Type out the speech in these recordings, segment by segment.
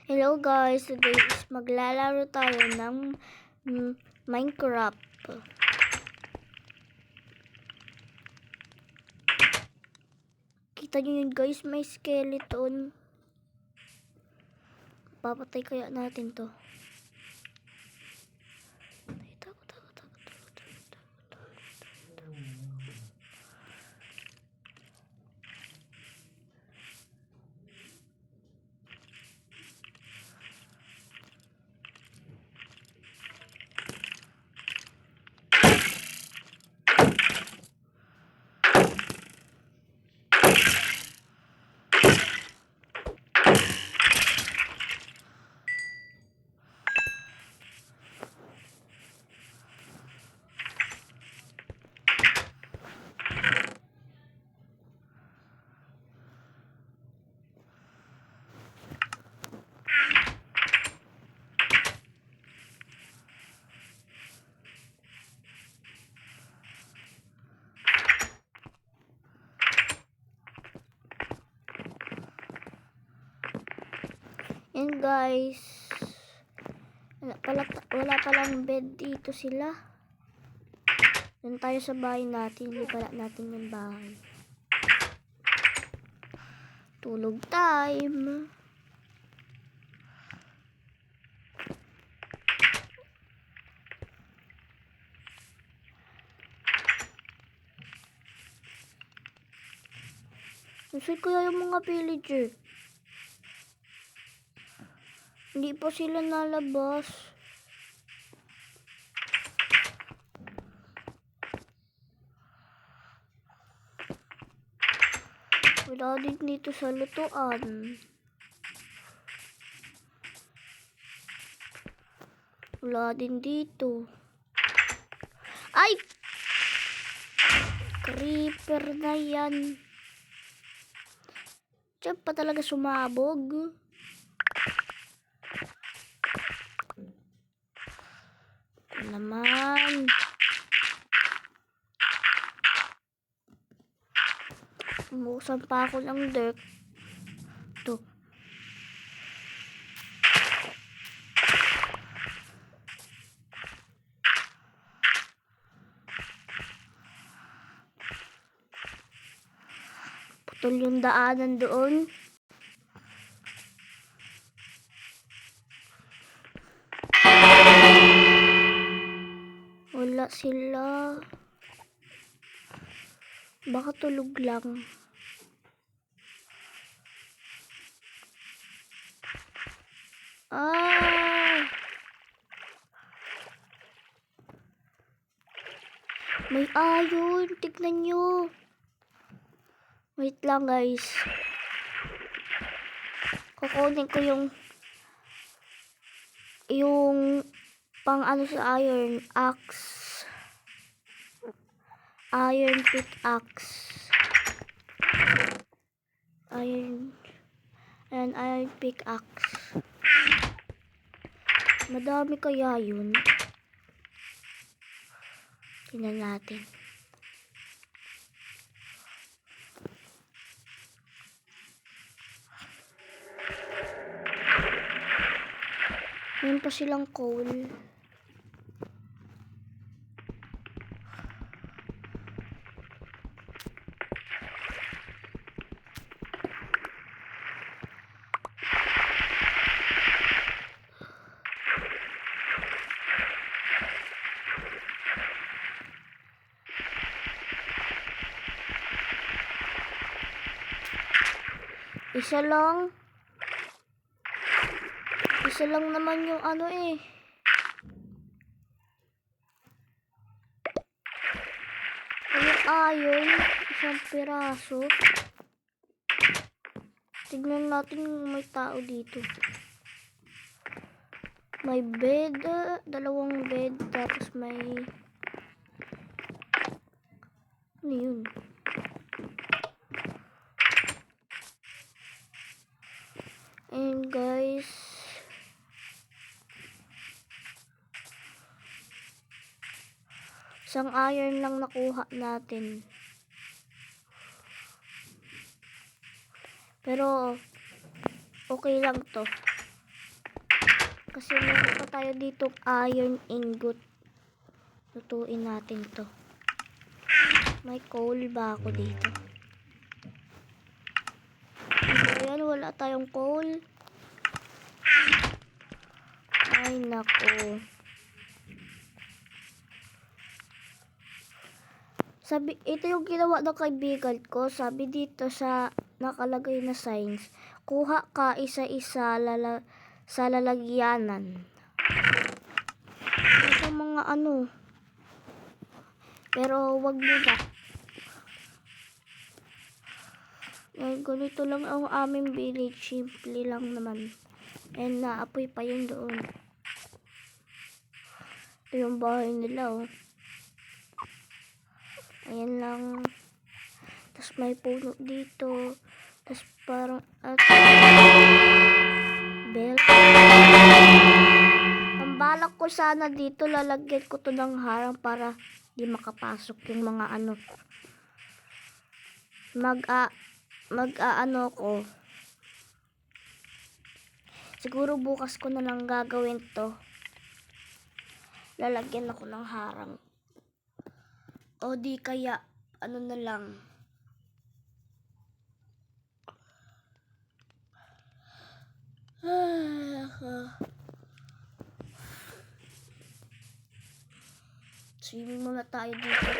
Hello guys, today is maglalaro tayo ng Minecraft. Kita nyo yun guys, may skeleton. Papatay kaya natin to. And guys, wala palang bed dito sila. Doon tayo sa bahay natin, hindi pala natin yung bahay. Tulog time. Nasaan kaya yung mga villager? Hindi pa sila nalabas. Wala din dito sa lutuan. Wala din dito. Ay! Creeper na yan. Diyan pa talaga sumabog. Naman. Umuusan pa ako ng dirt. Ito. Putol yung daanan doon. Wala sila. Baka tulog lang. May iron. Tignan nyo. Wait lang guys. Kukunin ko yung pang ano sa iron axe. Iron pickaxe. Iron pickaxe. Madami kaya yun. Tingnan natin. Mayroon pa silang coal. Isa lang naman yung ano eh. Yung iron, isang piraso. Tignan natin kung may tao dito. May bed, dalawang bed, tapos may ano yun? And guys, isang iron lang nakuha natin. Pero okay lang to. Kasi meron pa tayo dito iron ingot. Lutuin natin to. May coal ba ako dito? Ayan, wala tayong coal. Ay, nako. Sabi, ito yung ginawa ng kaibigan ko. Sabi dito sa nakalagay na signs, kuha ka isa-isa sa lalagyanan. Ito mga ano. Pero wag muna. Ganito lang ang aming village. Simple lang naman. And naapoy pa yun doon. Ito yung bahay nila, oh. Ayan lang. Tapos may puno dito. Tapos parang bell. Ang balak ko sana dito, lalagyan ko to ng harang para di makapasok yung mga ano. Mag-aano ko. Siguro bukas ko na lang gagawin to. Lalagyan ako ng harang. O di kaya, ano na lang. Swimming muna tayo dito.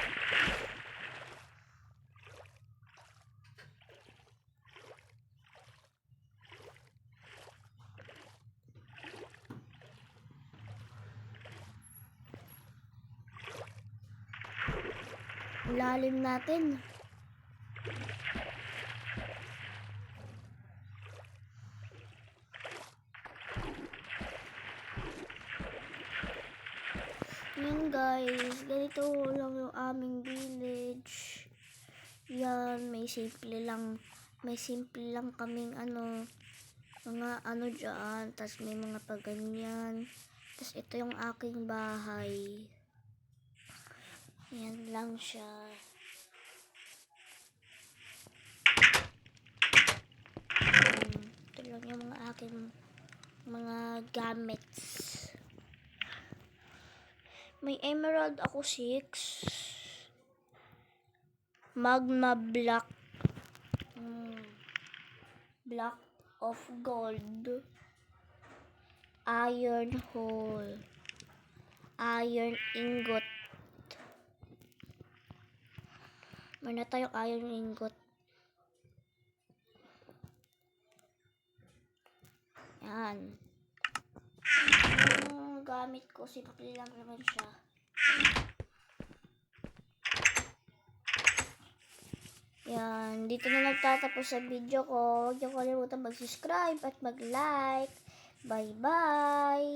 Lalim natin. Yan guys, ganito lang yung aming village. Yan, may simple lang kaming ano, mga ano dyan. Tapos may mga paganyan. Tapos ito yung aking bahay. Yan lang siya. Ito lang yung mga aking mga gamits. May emerald ako 6. Magma block. Block of gold. Iron hole. Iron ingot. Meron na tayong iron ingot. Yan. Yung gamit ko, simple lang naman siya. Yan. Dito na nagtatapos sa video ko. Huwag niyo kalimutan mag-subscribe at mag-like. Bye-bye!